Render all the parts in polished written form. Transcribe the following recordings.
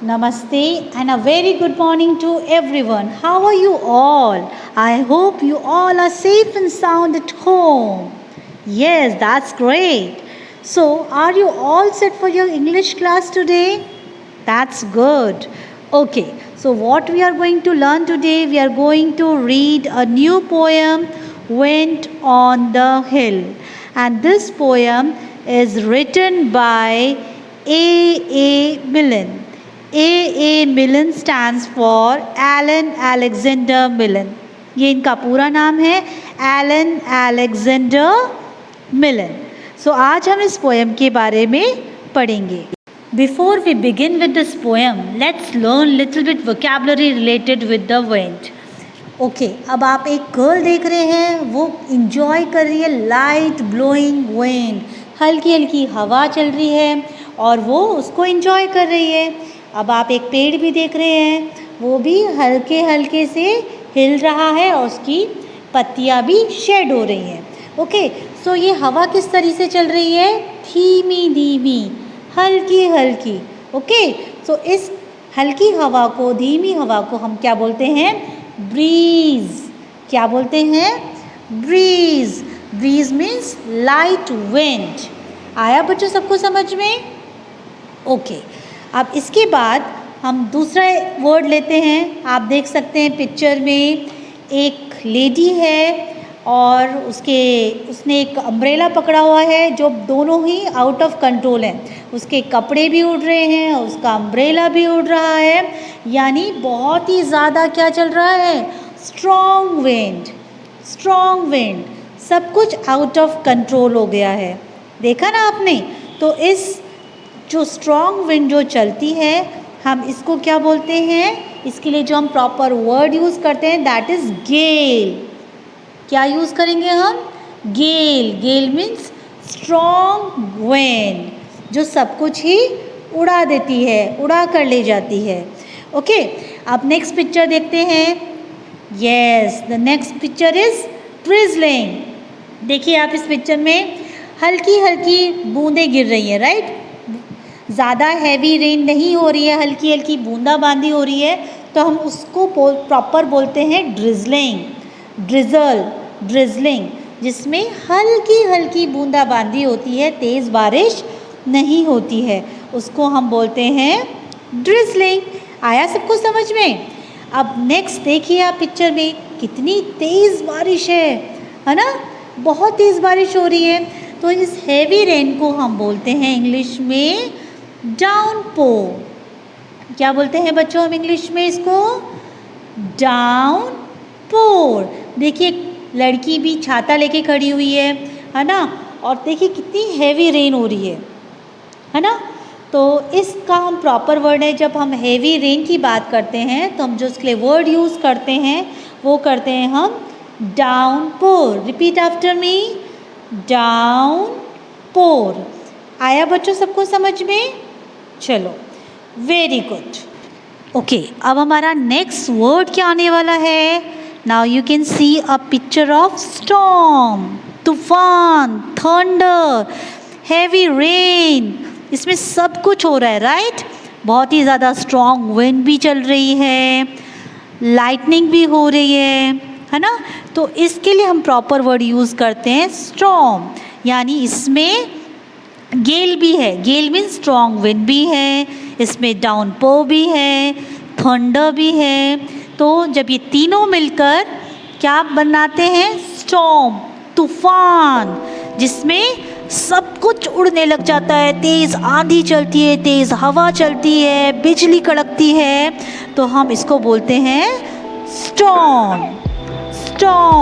Namaste and a very good morning to everyone. How are you all? I hope you all are safe and sound at home. Yes, that's great. So, are you all set for your English class today? That's good. Okay, so what we are going to learn today, we are going to read a new poem, Went on the Hill. And this poem is written by A. Milne. A. Milne stands for Alan Alexander Milne. ये इनका पूरा नाम है Elon Alexander मिलन. सो आज हम इस poem के बारे में पढ़ेंगे. Before we begin with this poem, let's learn little bit vocabulary related with the wind. Okay, अब आप एक गर्ल देख रहे हैं, वो इंजॉय कर रही है लाइट ब्लोइंग विंड. हल्की हल्की हवा चल रही है और वो उसको इंजॉय कर रही है. अब आप एक पेड़ भी देख रहे हैं, वो भी हल्के हल्के से हिल रहा है और उसकी पत्तियां भी शेड हो रही हैं. ओके, सो ये हवा किस तरह से चल रही है? धीमी धीमी, हल्की हल्की. ओके, सो इस हल्की हवा को, धीमी हवा को हम क्या बोलते हैं? ब्रीज. क्या बोलते हैं? Breeze. Breeze means light wind. आया बच्चों सबको समझ में? ओके, अब इसके बाद हम दूसरा वर्ड लेते हैं. आप देख सकते हैं पिक्चर में एक लेडी है और उसने एक अम्ब्रेला पकड़ा हुआ है जो दोनों ही आउट ऑफ कंट्रोल हैं. उसके कपड़े भी उड़ रहे हैं, उसका अम्ब्रेला भी उड़ रहा है, यानी बहुत ही ज़्यादा क्या चल रहा है? Strong wind. स्ट्रॉन्ग विंड, सब कुछ आउट ऑफ कंट्रोल हो गया है. देखा ना आपने? तो इस जो स्ट्रॉन्ग विंड जो चलती है, हम इसको क्या बोलते हैं? इसके लिए जो हम प्रॉपर वर्ड यूज़ करते हैं दैट इज़ गेल. क्या यूज़ करेंगे हम? गेल. गेल मीन्स स्ट्रॉन्ग विंड, जो सब कुछ ही उड़ा देती है, उड़ा कर ले जाती है. ओके, अब नेक्स्ट पिक्चर देखते हैं. Yes, the next picture is drizzling. देखिए आप इस पिक्चर में हल्की हल्की बूंदें गिर रही हैं, राइट? ज़्यादा हैवी रेन नहीं हो रही है, हल्की हल्की बूंदाबांदी हो रही है, तो हम उसको प्रॉपर बोलते हैं ड्रिजलिंग. ड्रिजल, ड्रिजलिंग, जिसमें हल्की हल्की बूंदाबांदी होती है, तेज़ बारिश नहीं होती है, उसको हम बोलते हैं ड्रिजलिंग. आया सबको समझ में? अब नेक्स्ट देखिए आप पिक्चर में कितनी तेज़ बारिश है ना? बहुत तेज़ बारिश हो रही है. तो इस हैवी रेन को हम बोलते हैं इंग्लिश में डाउनपोर. क्या बोलते हैं बच्चों हम इंग्लिश में इसको? डाउनपोर. देखिए लड़की भी छाता लेके खड़ी हुई है ना? और देखिए कितनी हैवी रेन हो रही है ना? तो इसका हम प्रॉपर वर्ड है, जब हम हैवी रेन की बात करते हैं तो हम जो उसके लिए वर्ड यूज़ करते हैं वो करते हैं हम downpour. Repeat after me, downpour. आया बच्चों सबको समझ में? चलो, वेरी गुड. ओके, अब हमारा नेक्स्ट वर्ड क्या आने वाला है? Now you can see a picture of storm. तूफान, थंडर, हैवी रेन, इसमें सब कुछ हो रहा है, राइट? बहुत ही ज़्यादा स्ट्रॉन्ग विंड भी चल रही है, लाइटनिंग भी हो रही है ना? तो इसके लिए हम प्रॉपर वर्ड यूज़ करते हैं स्टॉर्म, यानी इसमें गेल भी है. गेल मीन स्ट्रॉन्ग विंड भी है, इसमें डाउनपोर भी है, थंडर भी है. तो जब ये तीनों मिलकर क्या बनाते हैं? स्टॉर्म, तूफान, जिसमें सब कुछ उड़ने लग जाता है, तेज़ आंधी चलती है, तेज़ हवा चलती है, बिजली कड़कती है, तो हम इसको बोलते हैं स्टॉर्म. स्टॉर्म.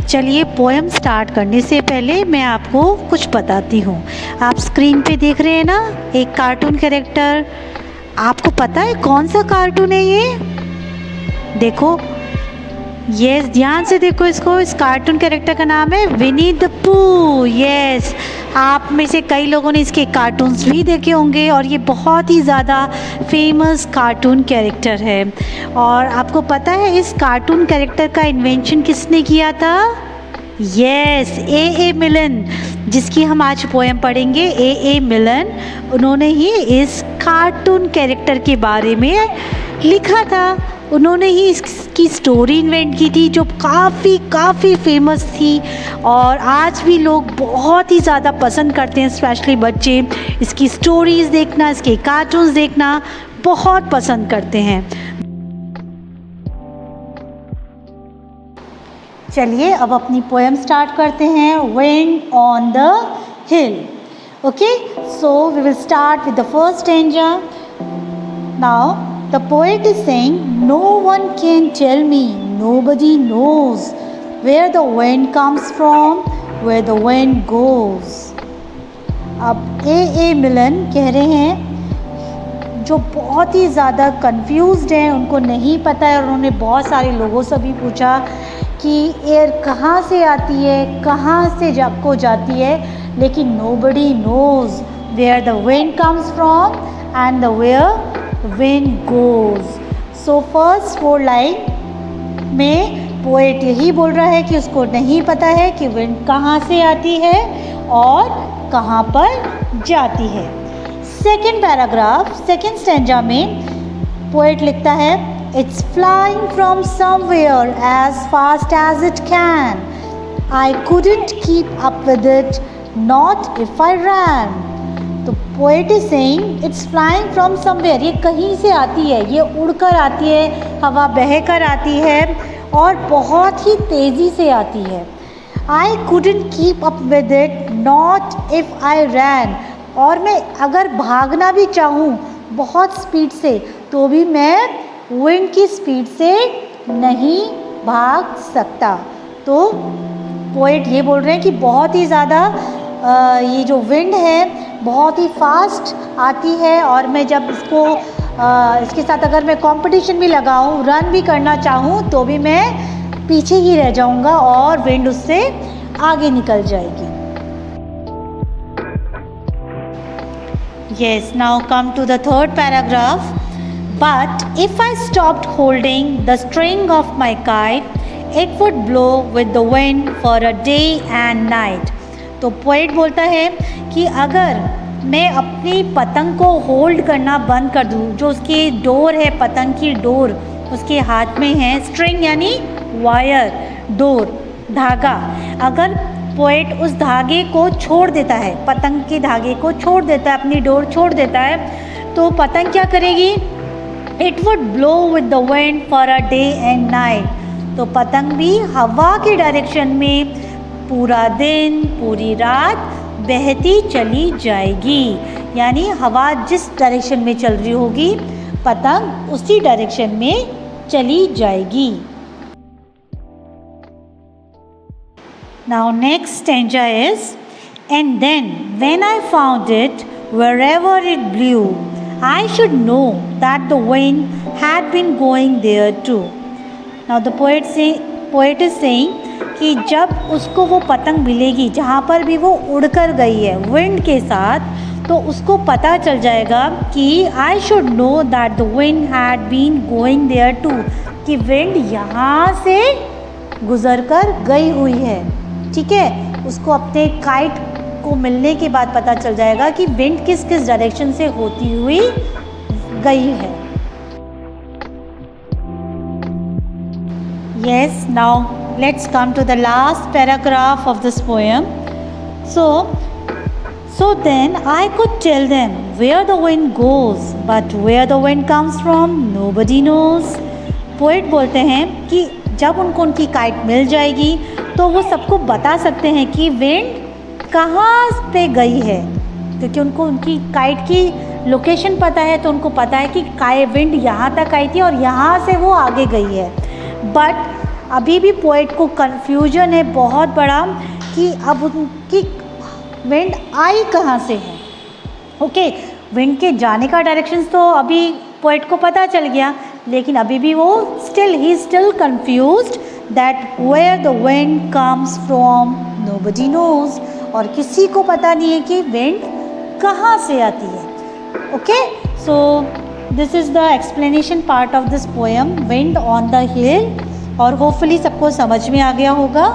चलिए, पोएम स्टार्ट करने से पहले मैं आपको कुछ बताती हूँ. आप स्क्रीन पे देख रहे हैं ना एक कार्टून कैरेक्टर. आपको पता है कौन सा कार्टून है ये? देखो, यस, ध्यान से देखो इसको. इस कार्टून कैरेक्टर का नाम है विनी द पूह. यस, आप में से कई लोगों ने इसके कार्टून्स भी देखे होंगे और ये बहुत ही ज़्यादा फेमस कार्टून कैरेक्टर है. और आपको पता है इस कार्टून कैरेक्टर का इन्वेंशन किसने किया था? यस, ए मिलन, जिसकी हम आज पोएम पढ़ेंगे, ए मिलन, उन्होंने ही इस कार्टून कैरेक्टर के बारे में लिखा था। उन्होंने ही इसकी स्टोरी इन्वेंट की थी जो काफ़ी फेमस थी और आज भी लोग बहुत ही ज़्यादा पसंद करते हैं, स्पेशली बच्चे इसकी स्टोरीज़ देखना, इसके कार्टून्स देखना बहुत पसंद करते हैं। चलिए अब अपनी पोएम स्टार्ट करते हैं, wind on the hill. Okay, so we will start with the first stanza. Now the poet is saying, no one can tell me, nobody knows where the wind comes from, where the wind goes. अब ए मिलन कह रहे हैं, जो बहुत ही ज़्यादा confused हैं, उनको नहीं पता है और उन्होंने बहुत सारे लोगों से भी पूछा कि एयर कहाँ से आती है, कहाँ से को जाती है, लेकिन nobody knows where the wind comes from and the where wind goes. So first 4 line में पोएट यही बोल रहा है कि उसको नहीं पता है कि विंड कहाँ से आती है और कहाँ पर जाती है। सेकेंड पैराग्राफ, सेकेंड स्टैंजा में पोएट लिखता है, It's flying from somewhere as fast as it can. I couldn't keep up with it, not if I ran. तो poet is saying it's flying from somewhere. ये कहीं से आती है, ये उड़कर आती है, हवा बहकर आती है और बहुत ही तेज़ी से आती है। I couldn't keep up with it, not if I ran. और मैं अगर भागना भी चाहूँ बहुत स्पीड से तो भी मैं विंड की स्पीड से नहीं भाग सकता। तो पोएट ये बोल रहे हैं कि बहुत ही ज़्यादा ये जो विंड है बहुत ही फास्ट आती है और मैं जब इसके साथ अगर मैं कंपटीशन भी लगाऊं, रन भी करना चाहूँ तो भी मैं पीछे ही रह जाऊंगा और विंड उससे आगे निकल जाएगी। Yes, now come to the third paragraph. But if I stopped holding the string of my kite, it would blow with the wind for a day and night. तो पोएट बोलता है कि अगर मैं अपनी पतंग को होल्ड करना बंद कर दूँ, जो उसकी डोर है, पतंग की डोर उसके हाथ में है, स्ट्रिंग यानी वायर, डोर, धागा, अगर पोएट उस धागे को छोड़ देता है, पतंग के धागे को छोड़ देता है, अपनी डोर छोड़ देता है, तो पतंग क्या करेगी? It would blow with the wind for a day and night. तो पतंग भी हवा के डायरेक्शन में पूरा दिन पूरी रात बहती चली जाएगी, यानी हवा जिस डायरेक्शन में चल रही होगी पतंग उसी डायरेक्शन में चली जाएगी। Now next stanza is, and then when I found it wherever it blew, I should know that the wind had been going there too. Now the poet is saying कि जब उसको वो पतंग मिलेगी जहाँ पर भी वो उड़कर गई है विंड के साथ, तो उसको पता चल जाएगा कि I should know that the wind had been going there too, कि विंड यहाँ से गुज़र कर गई हुई है। ठीक है, उसको अपने काइट को मिलने के बाद पता चल जाएगा कि विंड किस किस डायरेक्शन से होती हुई गई है। Yes, now let's come to the last paragraph of this poem. So then I could tell them where the wind goes, but where the wind comes from, nobody knows. Poet बोलते हैं कि जब उनको उनकी काइट मिल जाएगी तो वो सबको बता सकते हैं कि विंड कहाँ पे गई है, क्योंकि उनको उनकी काइट की लोकेशन पता है, तो उनको पता है कि विंड यहाँ तक आई थी और यहाँ से वो आगे गई है। बट अभी भी पोएट को कन्फ्यूजन है बहुत बड़ा कि अब उनकी विंड आई कहाँ से है। ओके, विंड के जाने का डायरेक्शन तो अभी पोएट को पता चल गया, लेकिन अभी भी वो ही still confused that where the wind comes from nobody knows, और किसी को पता नहीं है कि विंड कहाँ से आती है। Okay, so this is the explanation part of this poem wind on the हिल, और होपफुली सबको समझ में आ गया होगा।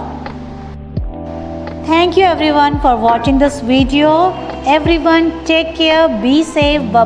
Thank you everyone for watching this video. Everyone take care, be safe. Bye.